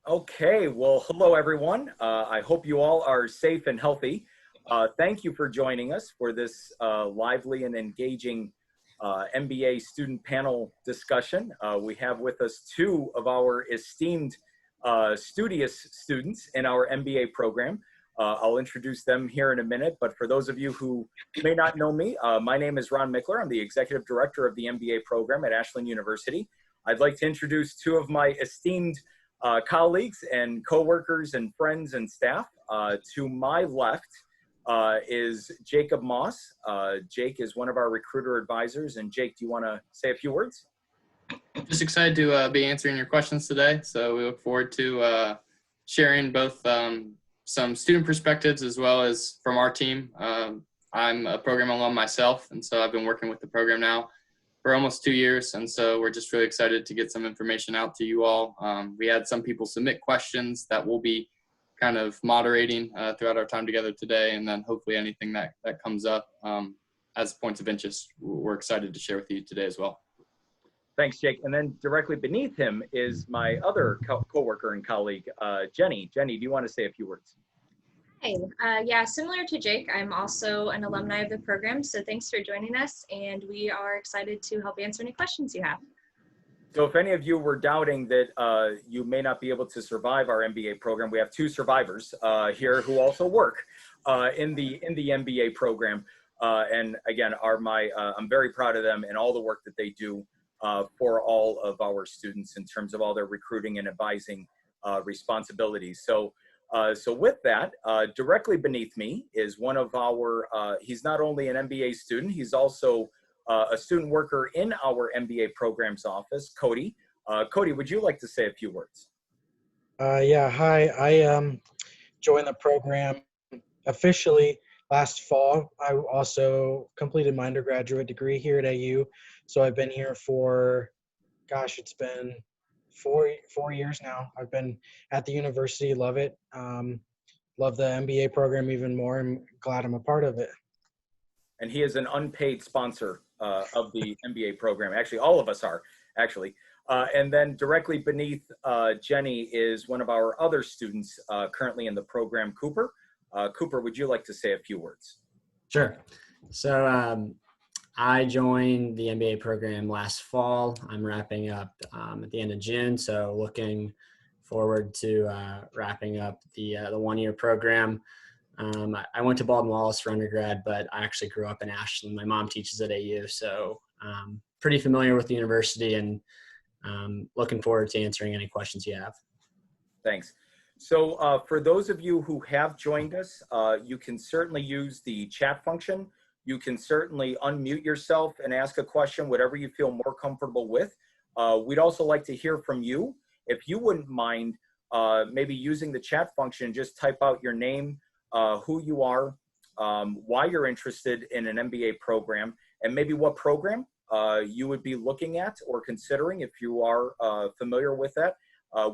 Okay, well, hello everyone. I hope you all are safe and healthy. Thank you for joining us for this lively and engaging MBA student panel discussion. We have with us two of our esteemed studious students in our MBA program. I'll introduce them here in a minute, but for those of you who may not know me, my name is Mcclure. I'm the Executive Director of the MBA program at Ashland University. I'd like to introduce two of my esteemed colleagues and coworkers and friends and staff. To my left is Jacob Moss. Jake is one of our recruiter advisors. And Jake, do you want to say a few words? Just excited to be answering your questions today. So we look forward to sharing both some student perspectives as well as from our team. I'm a program alum myself, and so I've been working with the program now for almost 2 years, and so we're just really excited to get some information out to you all. We had some people submit questions that we'll be kind of moderating throughout our time together today, and then hopefully anything that comes up as points of interest, we're excited to share with you today as well. Thanks, Jake. And then directly beneath him is my other coworker and colleague, Jenny. Jenny, do you want to say a few words? Hi, yeah, similar to Jake, I'm also an alumni of the program, so thanks for joining us, and we are excited to help answer any questions you have. So if any of you were doubting that you may not be able to survive our MBA program, we have two survivors here who also work in the MBA program, and again, I'm very proud of them and all the work that they do for all of our students in terms of all their recruiting and advising responsibilities. So with that, directly beneath me is one of our, he's not only an MBA student, he's also a student worker in our MBA program's office, Cody. Cody, would you like to say a few words? Yeah, hi. I joined the program officially last fall. I also completed my undergraduate degree here at AU. So I've been here for, gosh, it's been four years now. I've been at the university, love it. Love the MBA program even more. I'm glad I'm a part of it. And he is an unpaid sponsor of the MBA program. Actually, all of us are, actually. And then directly beneath Jenny is one of our other students currently in the program, Cooper. Cooper, would you like to say a few words? Sure. So I joined the MBA program last fall. I'm wrapping up at the end of June, so looking forward to wrapping up the 1-year program. I went to Baldwin Wallace for undergrad, but I actually grew up in Ashland. My mom teaches at AU, so pretty familiar with the university, and looking forward to answering any questions you have. Thanks. So for those of you who have joined us, you can certainly use the chat function. You can certainly unmute yourself and ask a question, whatever you feel more comfortable with. We'd also like to hear from you. If you wouldn't mind maybe using the chat function, just type out your name, who you are, why you're interested in an MBA program, and maybe what program you would be looking at or considering if you are familiar with that.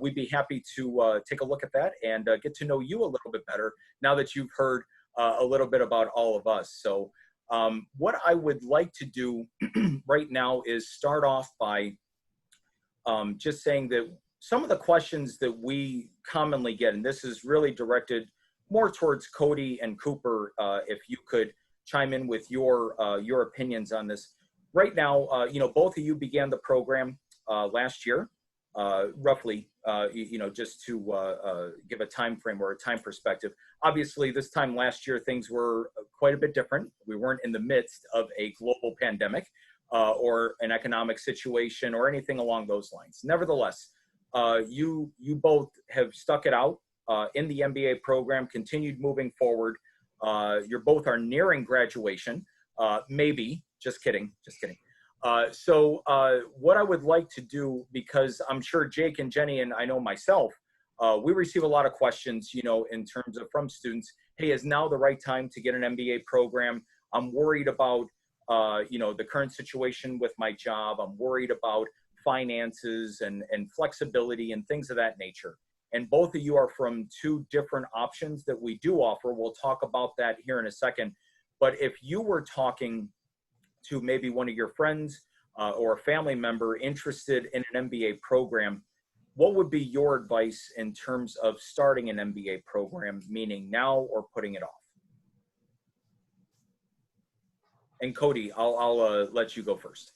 We'd be happy to take a look at that and get to know you a little bit better now that you've heard a little bit about all of us. So what I would like to do right now is start off by just saying that some of the questions that we commonly get, and this is really directed more towards Cody and Cooper, if you could chime in with your opinions on this. Right now, you know, both of you began the program last year, roughly, you know, just to give a time frame or a time perspective. Obviously, this time last year, things were quite a bit different. We weren't in the midst of a global pandemic or an economic situation or anything along those lines. Nevertheless, you both have stuck it out in the MBA program, continued moving forward. You both are nearing graduation, maybe, just kidding. So what I would like to do, because I'm sure Jake and Jenny and I know myself, we receive a lot of questions, you know, in terms of from students, hey, is now the right time to get an MBA program? I'm worried about, you know, the current situation with my job. I'm worried about finances and flexibility and things of that nature. And both of you are from two different options that we do offer. We'll talk about that here in a second. But if you were talking to maybe one of your friends or a family member interested in an MBA program, what would be your advice in terms of starting an MBA program, meaning now or putting it off? And Cody, I'll let you go first.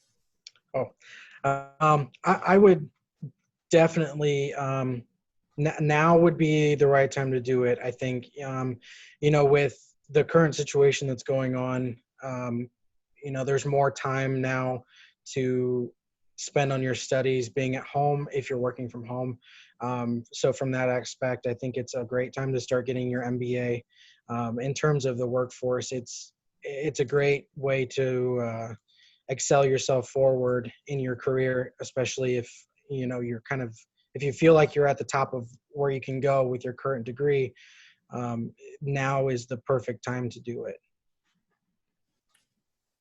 I would definitely, now would be the right time to do it. I think, with the current situation that's going on, there's more time now to spend on your studies being at home if you're working from home. So from that aspect, I think it's a great time to start getting your MBA. In terms of the workforce, it's a great way to excel yourself forward in your career, especially if you're if you feel like you're at the top of where you can go with your current degree. Now is the perfect time to do it.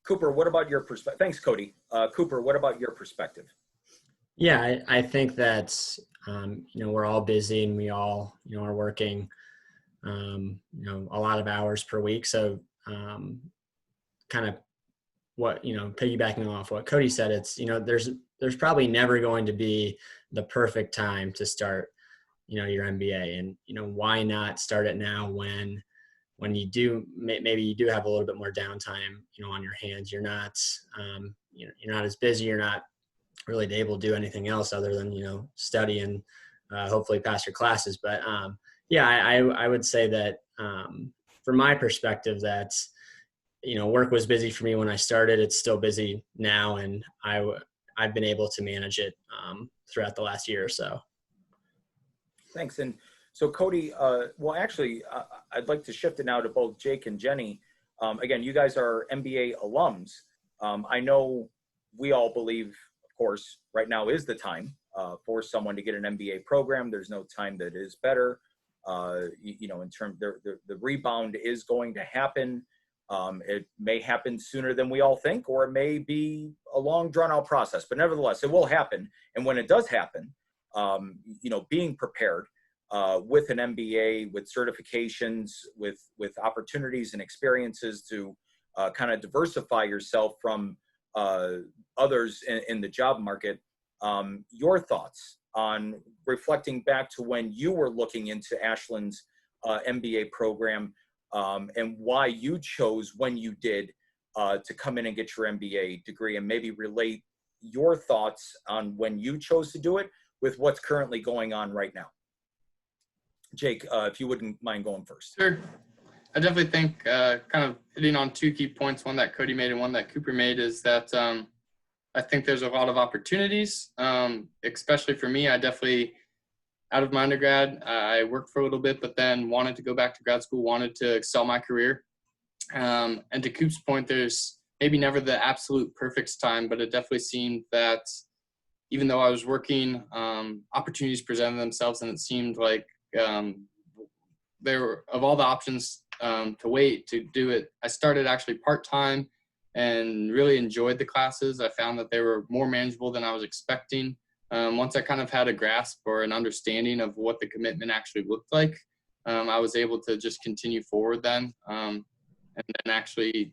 Cooper, what about your perspective? Thanks, Cody. Cooper, what about your perspective? Yeah, I think that, we're all busy and we all, are working, a lot of hours per week. So kind of piggybacking off what Cody said, it's, there's probably never going to be the perfect time to start, your MBA. And, why not start it now when you do, maybe you do have a little bit more downtime, on your hands. You're not, you're not as busy. You're not really able to do anything else other than, study and hopefully pass your classes. But I would say that from my perspective, that, work was busy for me when I started. It's still busy now. And I've been able to manage it throughout the last year or so. Thanks. And so Cody, I'd like to shift it now to both Jake and Jenny. Again, you guys are MBA alums. I know we all believe, of course, right now is the time for someone to get an MBA program. There's no time that is better. In terms, the rebound is going to happen. It may happen sooner than we all think, or it may be a long, drawn-out process. But nevertheless, it will happen. And when it does happen, being prepared with an MBA, with certifications, with opportunities and experiences to kind of diversify yourself from others in the job market. Your thoughts on reflecting back to when you were looking into Ashland's MBA program and why you chose when you did to come in and get your MBA degree, and maybe relate your thoughts on when you chose to do it with what's currently going on right now. Jake, if you wouldn't mind going first. Sure. I definitely think kind of hitting on two key points, one that Cody made and one that Cooper made, is that I think there's a lot of opportunities, especially for me. I definitely, out of my undergrad, I worked for a little bit, but then wanted to go back to grad school, wanted to excel my career. And to Coop's point, there's maybe never the absolute perfect time, but it definitely seemed that even though I was working, opportunities presented themselves, and it seemed like there were, of all the options to wait to do it, I started actually part-time and really enjoyed the classes. I found that they were more manageable than I was expecting. Once I kind of had a grasp or an understanding of what the commitment actually looked like, I was able to just continue forward then, and then actually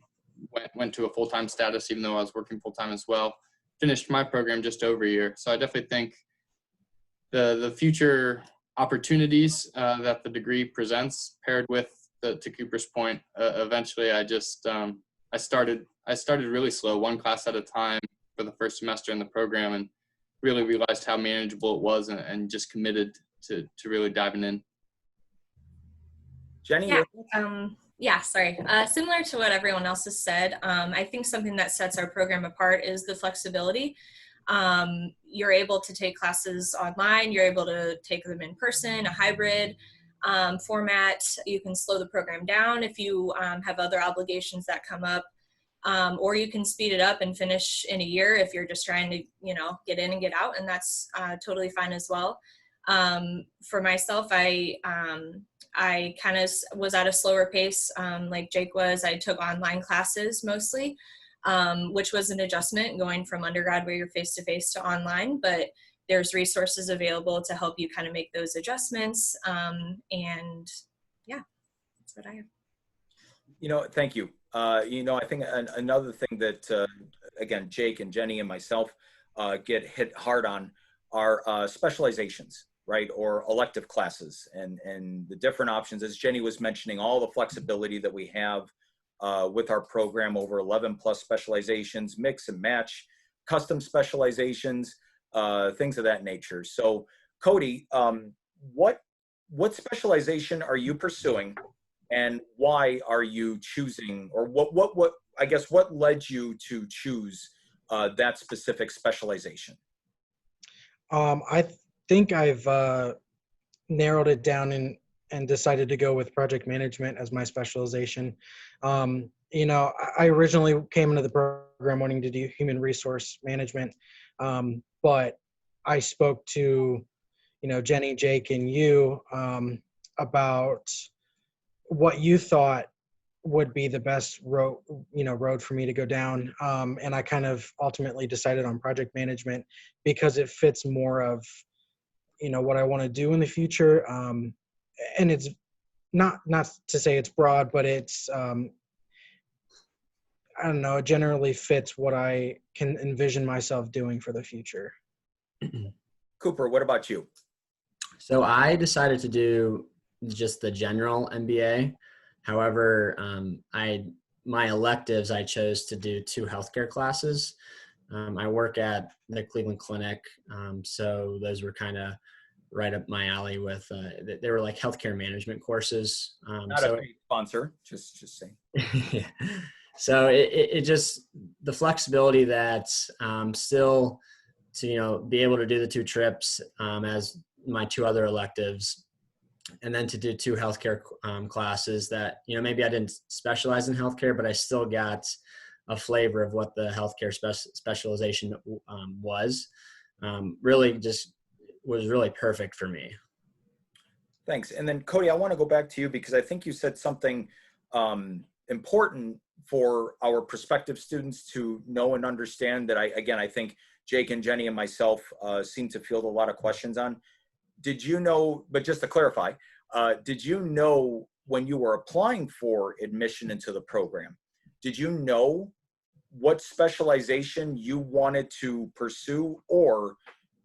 went to a full-time status, even though I was working full-time as well. Finished my program just over a year. So I definitely think the future opportunities that the degree presents, paired with, to Cooper's point, eventually I just I started really slow, one class at a time for the first semester in the program, and really realized how manageable it was, and just committed to really diving in. Jenny? Sorry. Similar to what everyone else has said, I think something that sets our program apart is the flexibility. You're able to take classes online, you're able to take them in person, a hybrid format. You can slow the program down if you have other obligations that come up, or you can speed it up and finish in a year if you're just trying to, get in and get out, and that's totally fine as well. For myself, I kind of was at a slower pace, like Jake was. I took online classes mostly, which was an adjustment going from undergrad where you're face-to-face to online, but there's resources available to help you kind of make those adjustments. And yeah, that's what I have. Thank you. I think another thing that, again, Jake and Jenny and myself get hit hard on are specializations, right? Or elective classes and the different options. As Jenny was mentioning, all the flexibility that we have with our program, over 11 plus specializations, mix and match, custom specializations, things of that nature. So Cody, what specialization are you pursuing, and why are you choosing, or what I guess what led you to choose that specific specialization? I think I've narrowed it down and decided to go with project management as my specialization. You know, I originally came into the program wanting to do human resource management, but I spoke to, you know, Jenny, Jake, and you about what you thought would be the best road, road for me to go down. And I kind of ultimately decided on project management because it fits more of, what I want to do in the future. And it's not to say it's broad, but it's, I don't know, it generally fits what I can envision myself doing for the future. Cooper, what about you? So I decided to do just the general MBA. However, my electives, I chose to do 2 healthcare classes. I work at the Cleveland Clinic, so those were kind of right up my alley with, they were like healthcare management courses. Not a paid sponsor, just saying. Yeah. So it just, the flexibility that still to, be able to do the 2 trips as my 2 other electives, and then to do 2 healthcare classes that, maybe I didn't specialize in healthcare, but I still got a flavor of what the healthcare specialization was. Really just was really perfect for me. Thanks. And then Cody, I want to go back to you because I think you said something important for our prospective students to know and understand that I think Jake and Jenny and myself seem to field a lot of questions on. Did you know, but just to clarify, did you know when you were applying for admission into the program, did you know what specialization you wanted to pursue, or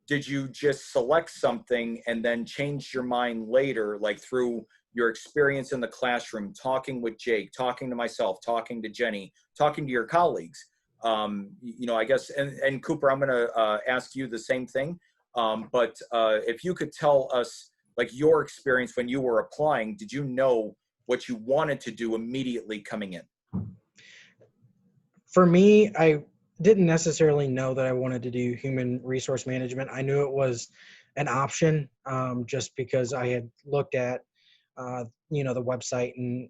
did you just select something and then change your mind later, like through your experience in the classroom, talking with Jake, talking to myself, talking to Jenny, talking to your colleagues? I guess, and Cooper, I'm going to ask you the same thing. But if you could tell us, like, your experience when you were applying, did you know what you wanted to do immediately coming in? For me, I didn't necessarily know that I wanted to do human resource management. I knew it was an option just because I had looked at, the website, and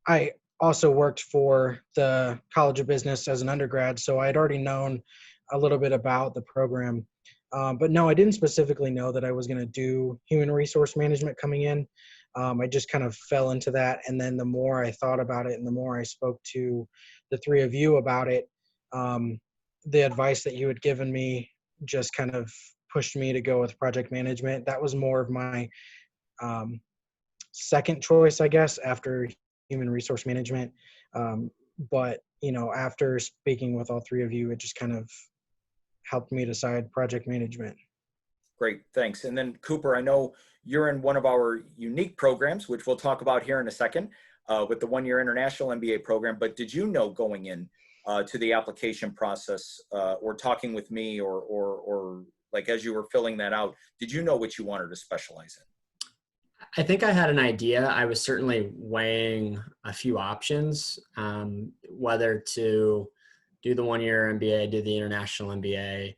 I also worked for the College of Business as an undergrad, so I had already known a little bit about the program. But no, I didn't specifically know that I was going to do human resource management coming in. I just kind of fell into that. And then the more I thought about it and the more I spoke to the 3 of you about it, the advice that you had given me just kind of pushed me to go with project management. That was more of my second choice, I guess, after human resource management. But, after speaking with all 3 of you, it just kind of helped me decide project management. Great, thanks. And then Cooper, I know you're in one of our unique programs, which we'll talk about here in a second, with the 1-year international MBA program. But did you know going in to the application process, or talking with me, or like as you were filling that out, did you know what you wanted to specialize in? I think I had an idea. I was certainly weighing a few options, whether to do the 1-year MBA, do the international MBA.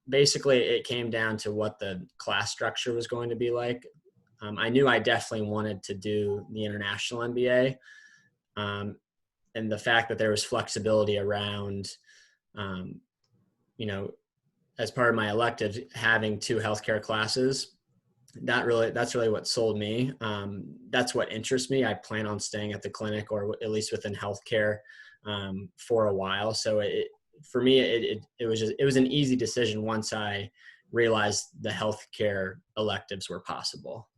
Basically, it came down to what the class structure was going to be like. I knew I definitely wanted to do the international MBA. And the fact that there was flexibility around, as part of my electives, having 2 healthcare classes, that's really what sold me. That's what interests me. I plan on staying at the clinic, or at least within healthcare, for a while. So for me, it was an easy decision once I realized the healthcare electives were possible.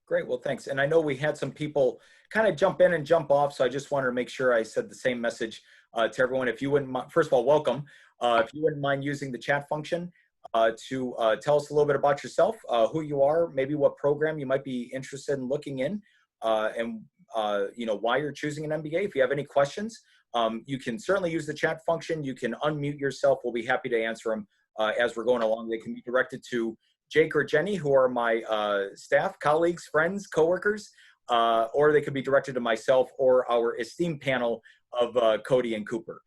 Great. Well, thanks. And I know we had some people kind of jump in and jump off, so I just wanted to make sure I said the same message to everyone. If you wouldn't mind, first of all, welcome. If you wouldn't mind using the chat function, to tell us a little bit about yourself, who you are, maybe what program you might be interested in looking in, and why you're choosing an MBA. If you have any questions, you can certainly use the chat function. You can unmute yourself. We'll be happy to answer them as we're going along. They can be directed to Jake or Jenny, who are my staff, colleagues, friends, coworkers, or they could be directed to myself or our esteemed panel of Cody and Cooper.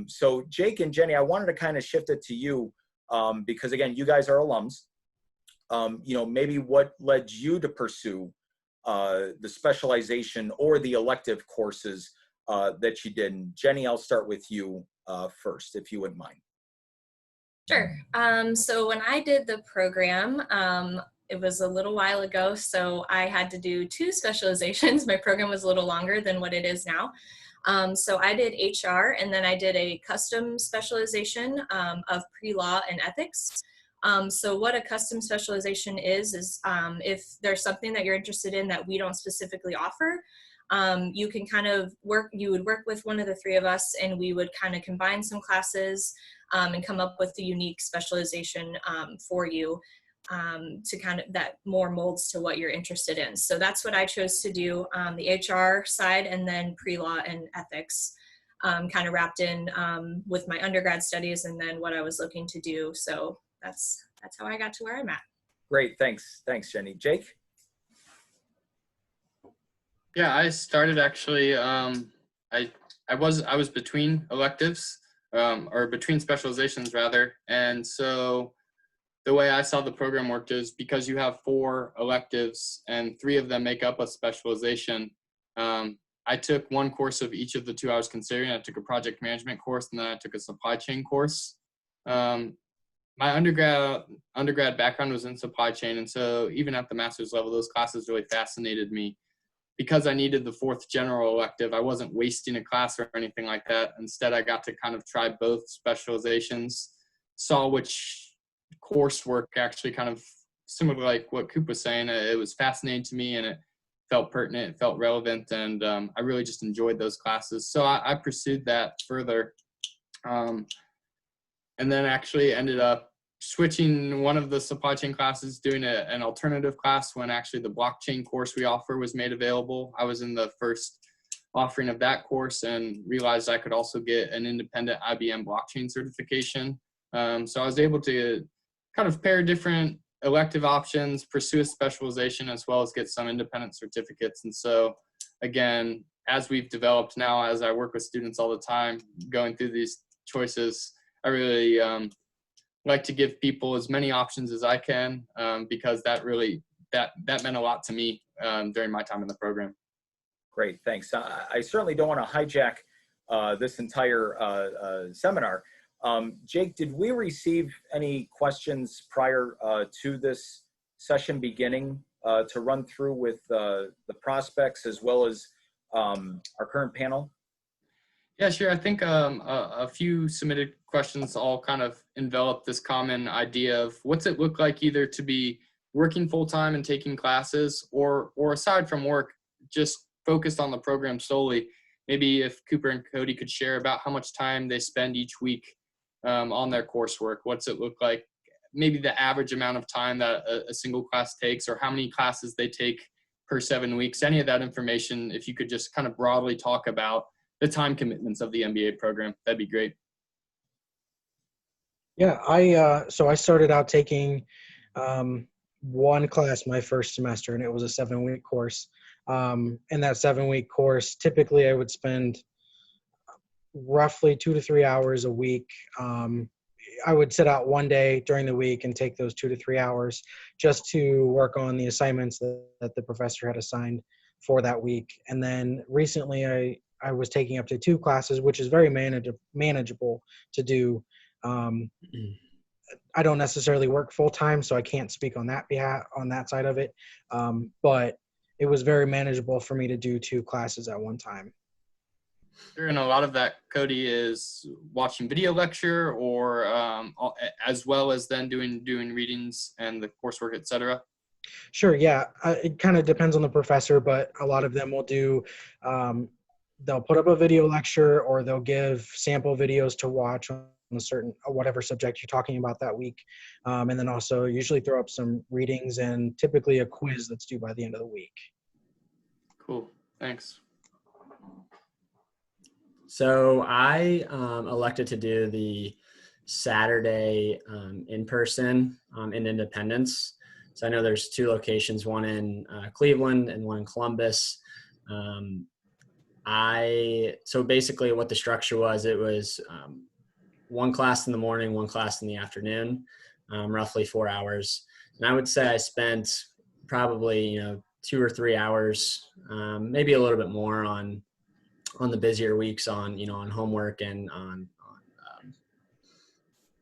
So Jake and Jenny, I wanted to kind of shift it to you because, again, you guys are alums. Maybe what led you to pursue the specialization or the elective courses that you did. And Jenny, I'll start with you first, if you wouldn't mind. Sure. So when I did the program, it was a little while ago, so I had to do 2 specializations. My program was a little longer than what it is now. So I did HR, and then I did a custom specialization of pre-law and ethics. So what a custom specialization is if there's something that you're interested in that we don't specifically offer, you can kind of you would work with one of the 3 of us, and we would kind of combine some classes and come up with a unique specialization for you to kind of that more molds to what you're interested in. So that's what I chose to do, the HR side, and then pre-law and ethics kind of wrapped in with my undergrad studies and then what I was looking to do. So that's how I got to where I'm at. Great, thanks, Jenny. Jake? Yeah, I started actually. I was between electives, or between specializations rather, and so the way I saw the program worked is because you have 4 electives and 3 of them make up a specialization. I took one course of each of the 2 I was considering. I took a project management course, and then I took a supply chain course. My undergrad background was in supply chain, and so even at the master's level, those classes really fascinated me. Because I needed the 4th general elective, I wasn't wasting a class or anything like that. Instead, I got to kind of try both specializations, saw which coursework actually kind of similar to like what Coop was saying. It was fascinating to me, and it felt pertinent, it felt relevant, and I really just enjoyed those classes. So I pursued that further, and then actually ended up switching one of the supply chain classes, doing an alternative class when actually the blockchain course we offer was made available. I was in the first offering of that course and realized I could also get an independent IBM blockchain certification. So I was able to kind of pair different elective options, pursue a specialization, as well as get some independent certificates. And so again, as we've developed now, as I work with students all the time, going through these choices, I really like to give people as many options as I can, because that really, that meant a lot to me during my time in the program. Great, thanks. I certainly don't want to hijack this entire seminar. Jake, did we receive any questions prior to this session beginning to run through with the prospects as well as our current panel? Yeah, sure. I think a few submitted questions all kind of envelop this common idea of what's it look like either to be working full-time and taking classes, or aside from work, just focused on the program solely. Maybe if Cooper and Cody could share about how much time they spend each week on their coursework. What's it look like? Maybe the average amount of time that a single class takes, or how many classes they take per 7 weeks. Any of that information, if you could just kind of broadly talk about the time commitments of the MBA program, that'd be great. Yeah, so I started out taking one class my first semester, and it was a 7-week course. In that 7-week course, typically I would spend roughly 2 to 3 hours a week. I would sit out one day during the week and take those 2 to 3 hours just to work on the assignments that the professor had assigned for that week. And then recently I was taking up to 2 classes, which is very manageable to do. I don't necessarily work full time, so I can't speak on that side of it. But it was very manageable for me to do 2 classes at one time. Sure, and a lot of that, Cody, is watching video lecture, or as well as then doing readings and the coursework, etc. Sure, yeah. It kind of depends on the professor, but a lot of them will do, they'll put up a video lecture, or they'll give sample videos to watch on a certain whatever subject you're talking about that week. And then also usually throw up some readings and typically a quiz that's due by the end of the week. Cool. Thanks. So I elected to do the Saturday in person in Independence. So I know there's 2 locations, one in Cleveland and one in Columbus. So basically what the structure was, it was one class in the morning, one class in the afternoon, roughly 4 hours. And I would say I spent probably 2 or 3 hours, maybe a little bit more on the busier weeks on homework and on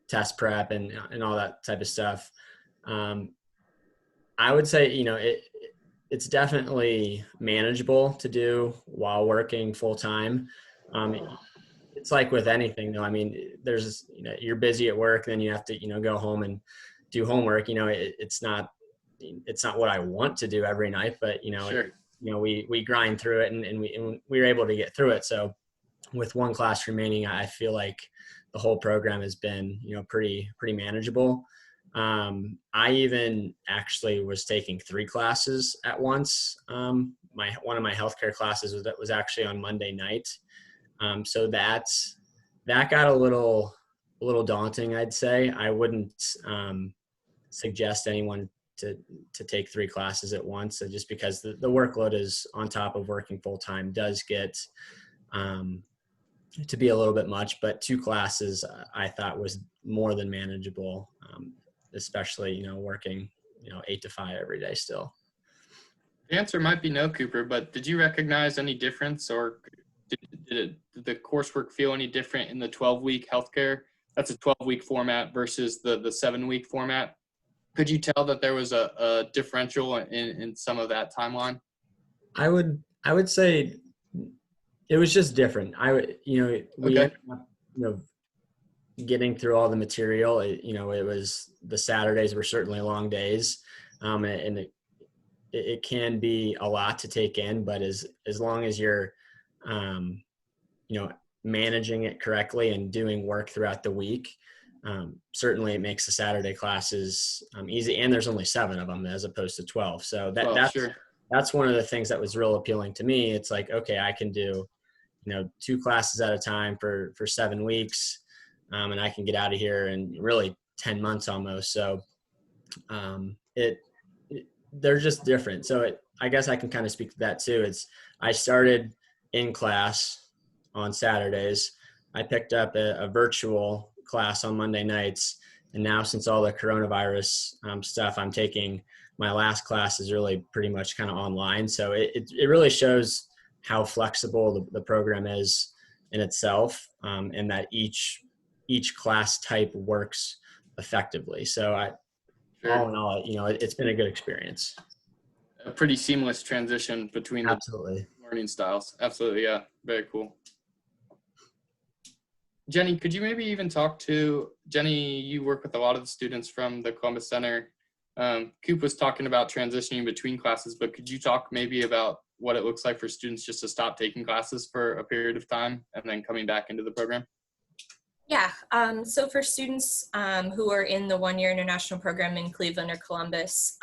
test prep and all that type of stuff. I would say it's definitely manageable to do while working full time. It's like with anything though. I mean, there's you're busy at work, then you have to go home and do homework. It's not what I want to do every night, but Sure. we grind through it and we were able to get through it. So with one class remaining, I feel like the whole program has been pretty manageable. I even actually was taking 3 classes at once. One of my healthcare classes was actually on Monday night. So that got a little daunting, I'd say. I wouldn't suggest anyone to take 3 classes at once, just because the workload is on top of working full time does get to be a little bit much, but 2 classes I thought was more than manageable, especially working 8 to 5 every day still. The answer might be no, Cooper, but did you recognize any difference, or did the coursework feel any different in the 12-week healthcare? That's a 12-week format versus the 7-week format. Could you tell that there was a differential in some of that timeline? I would say it was just different. We Okay. ended up, getting through all the material. It was, the Saturdays were certainly long days, and it can be a lot to take in, but as long as you're managing it correctly and doing work throughout the week, certainly it makes the Saturday classes easy. And there's only 7 of them as opposed to 12. So that's one of the things that was real appealing to me. It's like, okay, I can do 2 classes at a time for 7 weeks, and I can get out of here in really 10 months almost. So they're just different. So I guess I can kind of speak to that too. I started in class on Saturdays. I picked up a virtual class on Monday nights. And now, since all the coronavirus stuff, I'm taking my last class is really pretty much kind of online. So it really shows how flexible the program is in itself, and that each class type works effectively. So all in all, it's been a good experience. A pretty seamless transition between the Absolutely. learning styles. Absolutely. Yeah. Very cool. Jenny, could you maybe even talk to Jenny? You work with a lot of the students from the Columbus Center. Coop was talking about transitioning between classes, but could you talk maybe about what it looks like for students just to stop taking classes for a period of time and then coming back into the program? Yeah, so for students who are in the one-year international program in Cleveland or Columbus,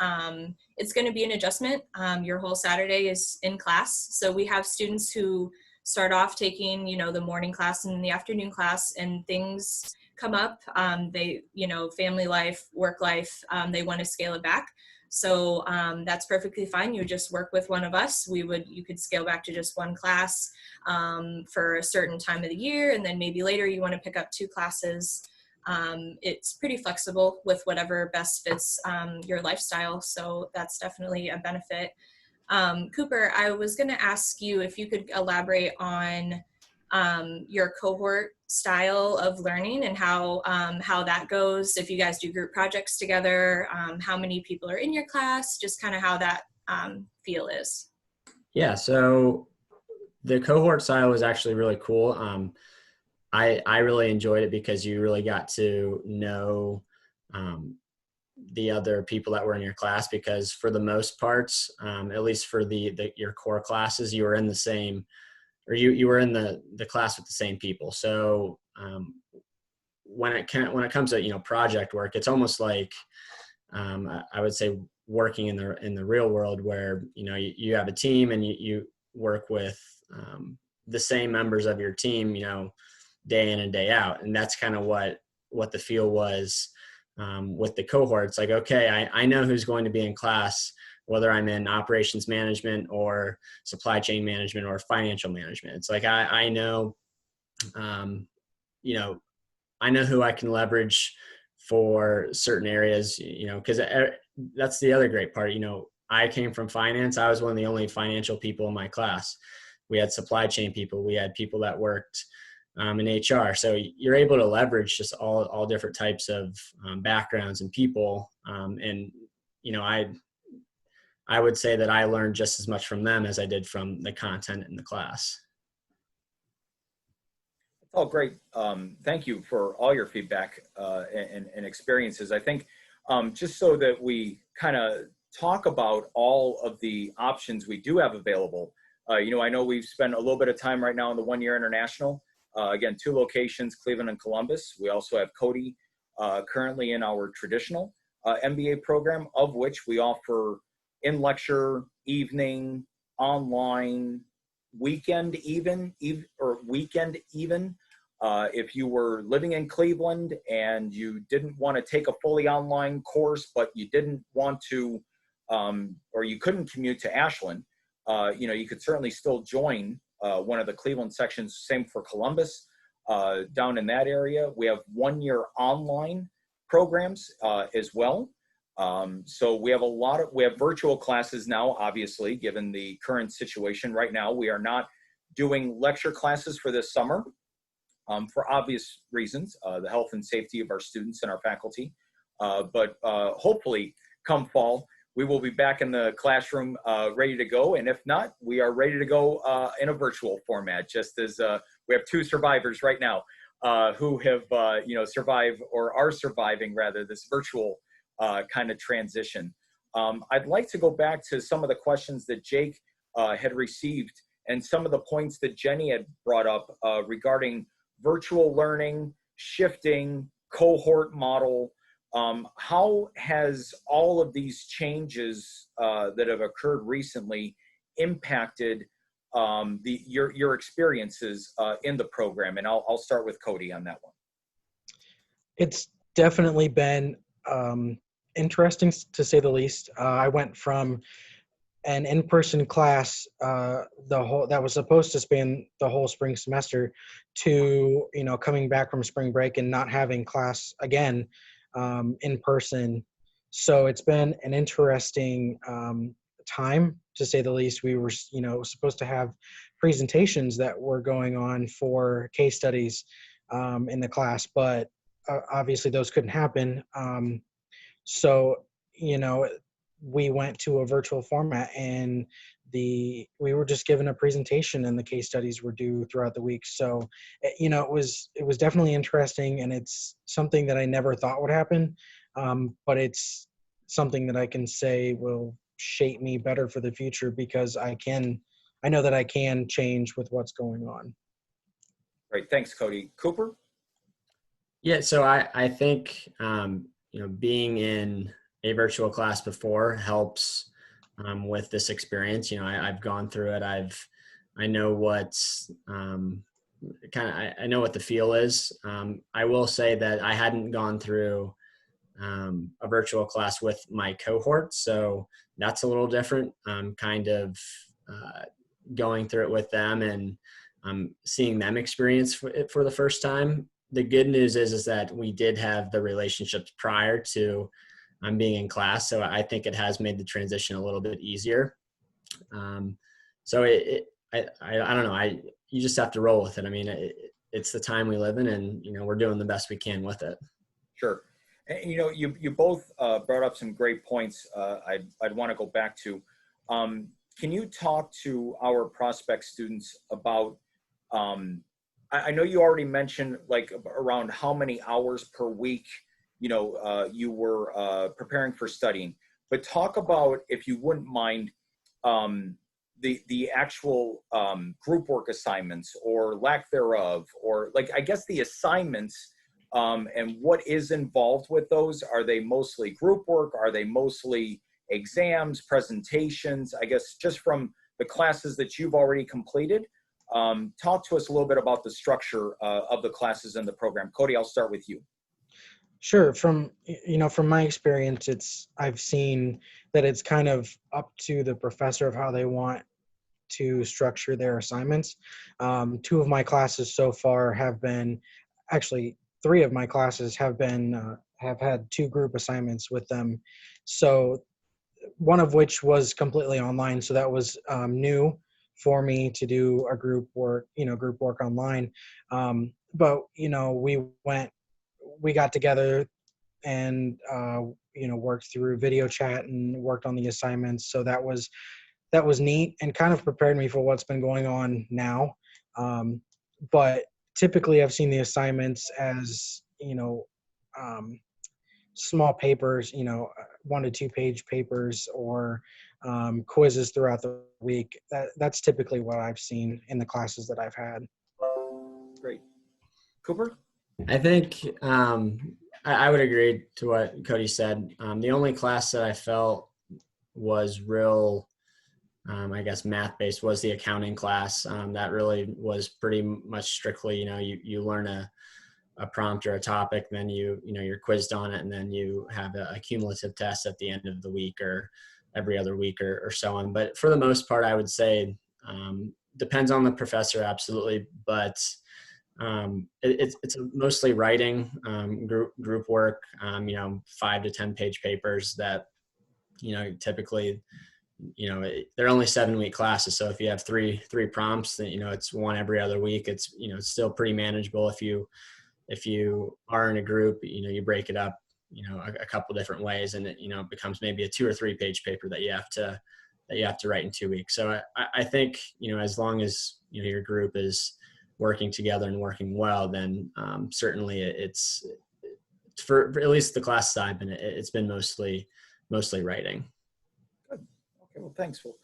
it's going to be an adjustment. Your whole Saturday is in class. So we have students who start off taking, the morning class and the afternoon class, and things come up. They, family life, work life, they want to scale it back. So that's perfectly fine. You would just work with one of us. You could scale back to just 1 class for a certain time of the year, and then maybe later you want to pick up 2 classes. It's pretty flexible with whatever best fits your lifestyle. So that's definitely a benefit. Cooper, I was going to ask you if you could elaborate on your cohort style of learning and how that goes. If you guys do group projects together, how many people are in your class, just kind of how that feel is. Yeah, so the cohort style was actually really cool. I really enjoyed it because you really got to know the other people that were in your class, because for the most parts, at least for your core classes, you were in the same, or you were in the class with the same people. So when it comes to, project work, it's almost like, I would say working in the real world where, you have a team and you work with, the same members of your team, day in and day out. And that's kind of what the feel was, with the cohorts. Like, okay, I know who's going to be in class, whether I'm in operations management or supply chain management or financial management. It's like, I know, I know who I can leverage for certain areas, because that's the other great part. I came from finance. I was one of the only financial people in my class. We had supply chain people. We had people that worked in HR. So you're able to leverage just all different types of backgrounds and people. And, I would say that I learned just as much from them as I did from the content in the class. Oh, great. Thank you for all your feedback and experiences. I think just so that we kind of talk about all of the options we do have available, I know we've spent a little bit of time right now in the one-year international. Again, 2 locations, Cleveland and Columbus. We also have Cody currently in our traditional MBA program, of which we offer in-lecture, evening, online, weekend even. If you were living in Cleveland and you didn't want to take a fully online course, but you didn't want to, or you couldn't commute to Ashland, you could certainly still join one of the Cleveland sections. Same for Columbus, down in that area. We have 1-year online programs as well. So we have virtual classes now, obviously, given the current situation right now. We are not doing lecture classes for this summer for obvious reasons, the health and safety of our students and our faculty. But hopefully come fall, we will be back in the classroom ready to go. And if not, we are ready to go in a virtual format, just as we have 2 survivors right now who have, survived or are surviving rather this virtual kind of transition. I'd like to go back to some of the questions that Jake had received and some of the points that Jenny had brought up regarding virtual learning, shifting, cohort model. How has all of these changes that have occurred recently impacted your experiences in the program? And I'll start with Cody on that one. It's definitely been interesting, to say the least. I went from an in-person class that was supposed to span the whole spring semester to coming back from spring break and not having class again in person. So it's been an interesting time, to say the least. We were supposed to have presentations that were going on for case studies in the class, but obviously those couldn't happen. So we went to a virtual format, and we were just given a presentation, and the case studies were due throughout the week. So it was definitely interesting, and it's something that I never thought would happen, but it's something that I can say will shape me better for the future, because I know that I can change with what's going on. Great, thanks, Cody. Cooper? Yeah, so I think being in a virtual class before helps with this experience. I've gone through it. I know what's I know what the feel is. I will say that I hadn't gone through a virtual class with my cohort, so that's a little different. Kind of going through it with them and seeing them experience it for the first time. The good news is that we did have the relationships prior to being in class, so I think it has made the transition a little bit easier. So I don't know. You just have to roll with it. I mean, it's the time we live in, and we're doing the best we can with it. Sure. And, you both brought up some great points I'd want to go back to. Can you talk to our prospect students about, I know you already mentioned like around how many hours per week, you were preparing for studying, but talk about, if you wouldn't mind, the actual group work assignments or lack thereof, or like, I guess the assignments And what is involved with those? Are they mostly group work? Are they mostly exams, presentations? I guess just from the classes that you've already completed, talk to us a little bit about the structure of the classes in the program. Cody, I'll start with you. Sure. From my experience, I've seen that it's kind of up to the professor of how they want to structure their assignments. Two of my classes so far have been, actually, three of my classes have had two group assignments with them. So one of which was completely online. So that was new for me to do a group work online. But we got together and worked through video chat and worked on the assignments. So that was neat and kind of prepared me for what's been going on now. But typically I've seen the assignments as, small papers, 1 to 2 page papers or quizzes throughout the week. That's typically what I've seen in the classes that I've had. Great. Cooper? I think I would agree to what Cody said. The only class that I felt was real, I guess, math-based was the accounting class. That really was pretty much strictly, you learn a prompt or a topic, then you're quizzed on it, and then you have a cumulative test at the end of the week or every other week or so on. But for the most part, I would say depends on the professor, absolutely. But it's mostly writing, group work, 5 to 10 page papers that, typically, they're only 7-week classes. So if you have three prompts, then, it's one every other week. It's, it's still pretty manageable. If you are in a group, you break it up, a couple different ways, and it, becomes maybe a 2 or 3 page paper that you have to write in 2 weeks. So I think, as long as, your group is working together and working well, then certainly it's for at least the class I've been, it's been mostly writing. Good. Okay, well, thanks. Well,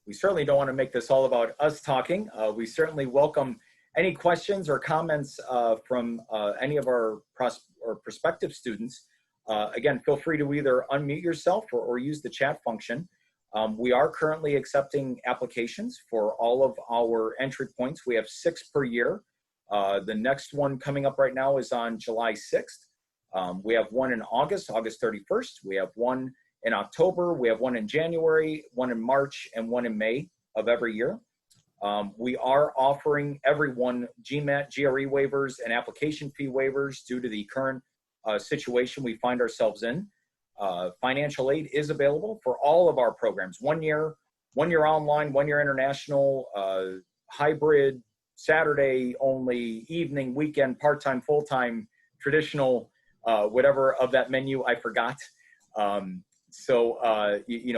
we certainly don't want to make this all about us talking. We certainly welcome any questions or comments from any of our prospective students. Again, feel free to either unmute yourself or use the chat function. We are currently accepting applications for all of our entry points. We have 6 per year. The next one coming up right now is on July 6th. We have one in August 31st. We have one in October. We have one in January, one in March, and one in May of every year. We are offering everyone GMAT, GRE waivers, and application fee waivers due to the current situation we find ourselves in. Financial aid is available for all of our programs. 1 year online, 1 year international, hybrid, Saturday only, evening, weekend, part-time, full-time, traditional, whatever of that menu I forgot.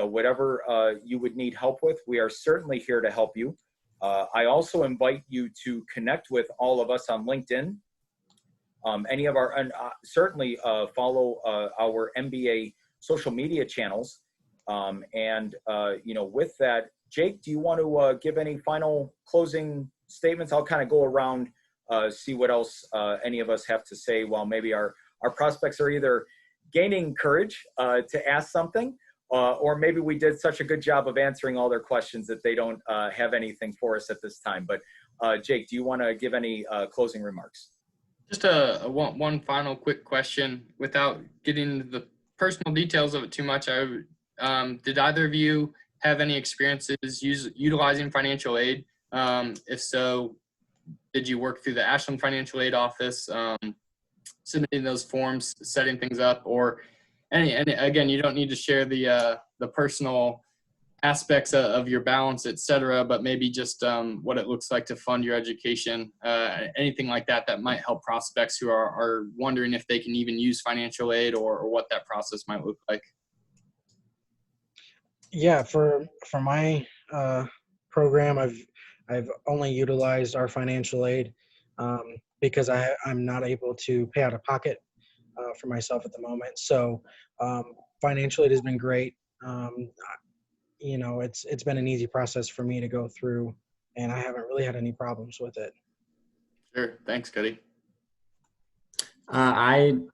Whatever you would need help with, we are certainly here to help you. I also invite you to connect with all of us on LinkedIn. Certainly follow our MBA social media channels. With that, Jake, do you want to give any final closing statements? I'll kind of go around, see what else any of us have to say while maybe our prospects are either gaining courage to ask something, or maybe we did such a good job of answering all their questions that they don't have anything for us at this time. But Jake, do you want to give any closing remarks? Just one final quick question without getting into the personal details of it too much. Did either of you have any experiences utilizing financial aid? If so, did you work through the Ashland Financial Aid Office, submitting those forms, setting things up, or and again, you don't need to share the personal aspects of your balance, etc., but maybe just what it looks like to fund your education, anything like that might help prospects who are wondering if they can even use financial aid or what that process might look like. Yeah, for my program, I've only utilized our financial aid because I'm not able to pay out of pocket for myself at the moment. So financial aid has been great. It's been an easy process for me to go through, and I haven't really had any problems with it. Sure. Thanks, Cody. The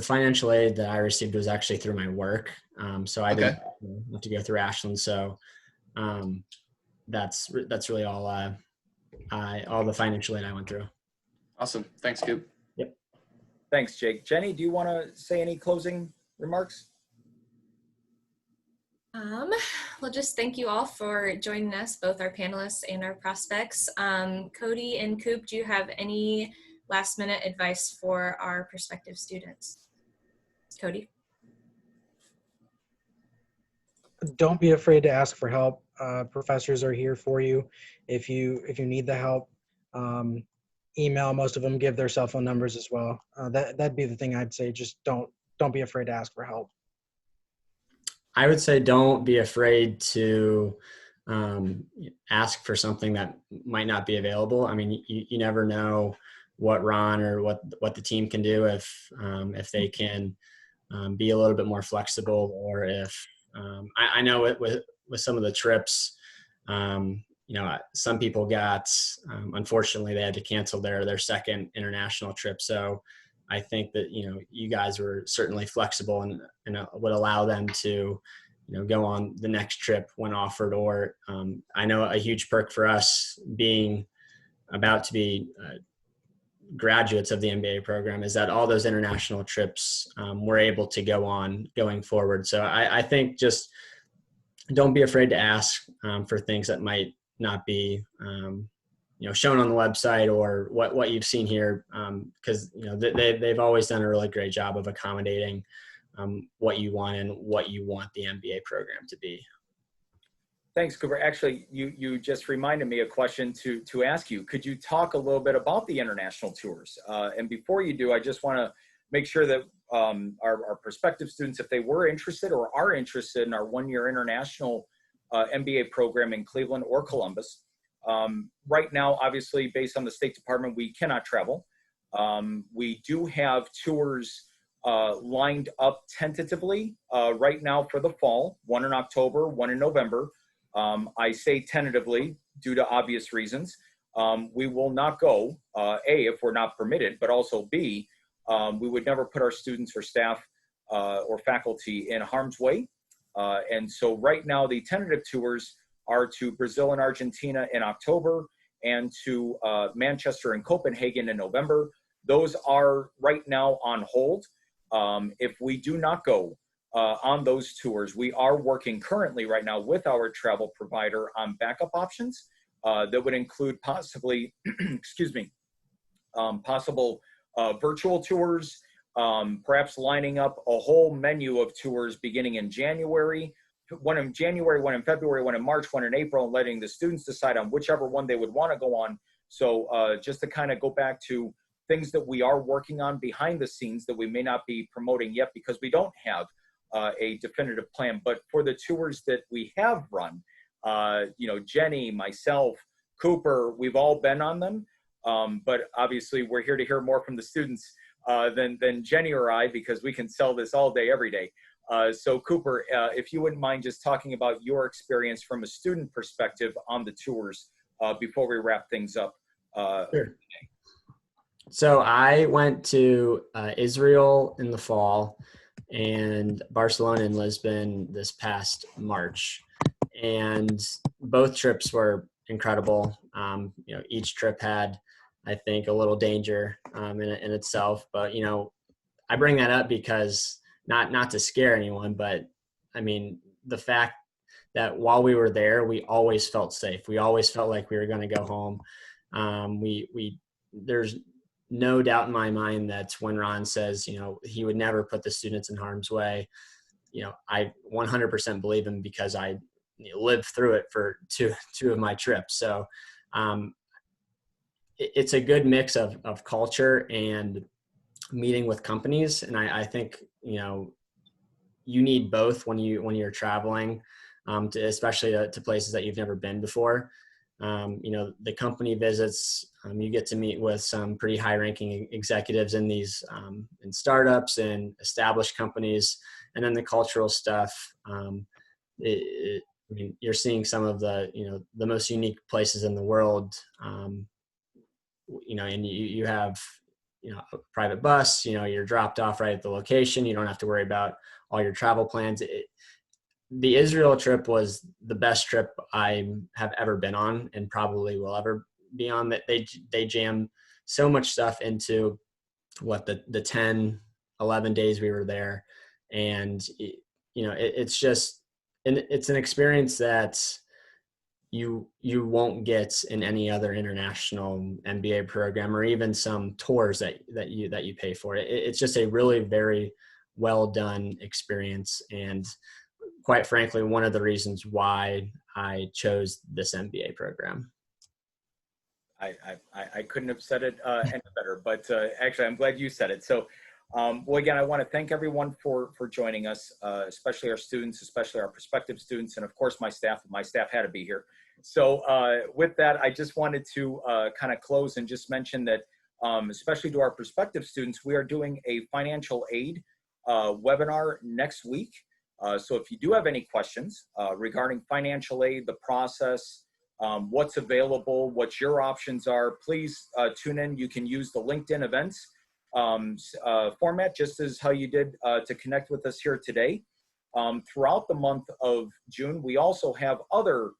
financial aid that I received was actually through my work. So I didn't have to go through Ashland. So that's really all the financial aid I went through. Awesome. Thanks, Coop. Yep. Thanks, Jake. Jenny, do you want to say any closing remarks? Well, just thank you all for joining us, both our panelists and our prospects. Cody and Coop, do you have any last minute advice for our prospective students? Cody? Don't be afraid to ask for help. Professors are here for you if you need the help. Email, most of them give their cell phone numbers as well. That'd be the thing I'd say. Just don't be afraid to ask for help. I would say don't be afraid to ask for something that might not be available. I mean, you never know what Ron or what the team can do if they can be a little bit more flexible, or if I know with some of the trips, some people got unfortunately they had to cancel their second international trip. So I think that you guys were certainly flexible and would allow them to go on the next trip when offered. Or I know a huge perk for us being about to be graduates of the MBA program is that all those international trips we're able to go on going forward. So I think just don't be afraid to ask for things that might not be shown on the website or what you've seen here, because they've always done a really great job of accommodating what you want and what you want the MBA program to be. Thanks, Cooper. Actually, you just reminded me a question to ask you. Could you talk a little bit about the international tours? And before you do, I just want to make sure that our prospective students, if they were interested or are interested in our one-year international MBA program in Cleveland or Columbus, right now, obviously, based on the State Department, we cannot travel. We do have tours lined up tentatively right now for the fall, one in October, one in November. I say tentatively due to obvious reasons. We will not go, A, if we're not permitted, but also B, we would never put our students or staff or faculty in harm's way. And so right now the tentative tours are to Brazil and Argentina in October and to Manchester and Copenhagen in November. Those are right now on hold. If we do not go on those tours, we are working currently right now with our travel provider on backup options that would include possibly, excuse me, possible virtual tours, perhaps lining up a whole menu of tours beginning in January, one in January, one in February, one in March, one in April, and letting the students decide on whichever one they would want to go on. So just to kind of go back to things that we are working on behind the scenes that we may not be promoting yet because we don't have a definitive plan. But for the tours that we have run, Jenny, myself, Cooper, we've all been on them. But obviously we're here to hear more from the students than Jenny or I, because we can sell this all day, every day. So Cooper, if you wouldn't mind just talking about your experience from a student perspective on the tours before we wrap things up. Sure. So I went to Israel in the fall and Barcelona and Lisbon this past March. And both trips were incredible. Each trip had, I think, a little danger in itself. But, I bring that up because not to scare anyone, but I mean, the fact that while we were there, we always felt safe. We always felt like we were going to go home. There's no doubt in my mind that when Ron says, he would never put the students in harm's way, I 100% believe him because I lived through it for two of my trips. So it's a good mix of culture and meeting with companies. And I think, you need both when you're traveling, especially to places that you've never been before. The company visits, you get to meet with some pretty high-ranking executives in these in startups and established companies, and then the cultural stuff. You're seeing some of the the most unique places in the world. And you have a private bus, you're dropped off right at the location. You don't have to worry about all your travel plans. The Israel trip was the best trip I have ever been on and probably will ever be on. That they jam so much stuff into the 10, 11 days we were there. And, it's just, and it's an experience that you won't get in any other international MBA program or even some tours that you pay for. It's just a really very well done experience. And quite frankly, one of the reasons why I chose this MBA program. I couldn't have said it any better, but actually, I'm glad you said it. So, well, again, I want to thank everyone for joining us, especially our students, especially our prospective students, and of course, my staff. My staff had to be here. So with that, I just wanted to kind of close and just mention that, especially to our prospective students, we are doing a financial aid webinar next week. So if you do have any questions regarding financial aid, the process, what's available, what your options are, please tune in. You can use the LinkedIn events format, just as how you did to connect with us here today. Throughout the month of June, we also have other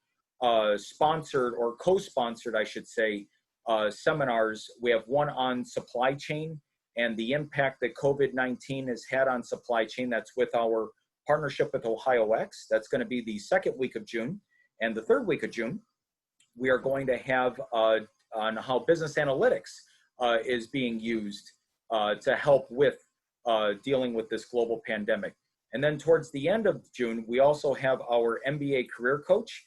sponsored or co-sponsored, I should say, seminars. We have one on supply chain and the impact that COVID-19 has had on supply chain. That's with our partnership with OhioX. That's going to be the second week of June. And the third week of June, we are going to have on how business analytics is being used to help with dealing with this global pandemic. And then towards the end of June, we also have our MBA career coach,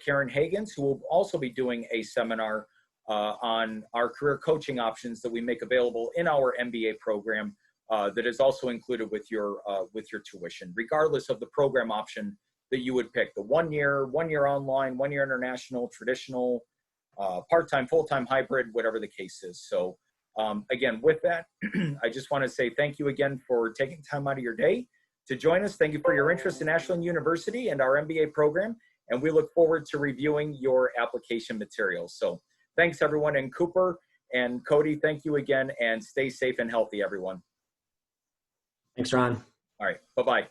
Karen Hagans, who will also be doing a seminar on our career coaching options that we make available in our MBA program that is also included with your tuition, regardless of the program option that you would pick, the 1 year online, 1 year international, traditional, part-time, full-time, hybrid, whatever the case is. So again, with that, I just want to say thank you again for taking time out of your day to join us. Thank you for your interest in Ashland University and our MBA program. And we look forward to reviewing your application materials. So thanks everyone. And Cooper and Cody, thank you again, and stay safe and healthy, everyone. Thanks, Ron. All right, bye-bye.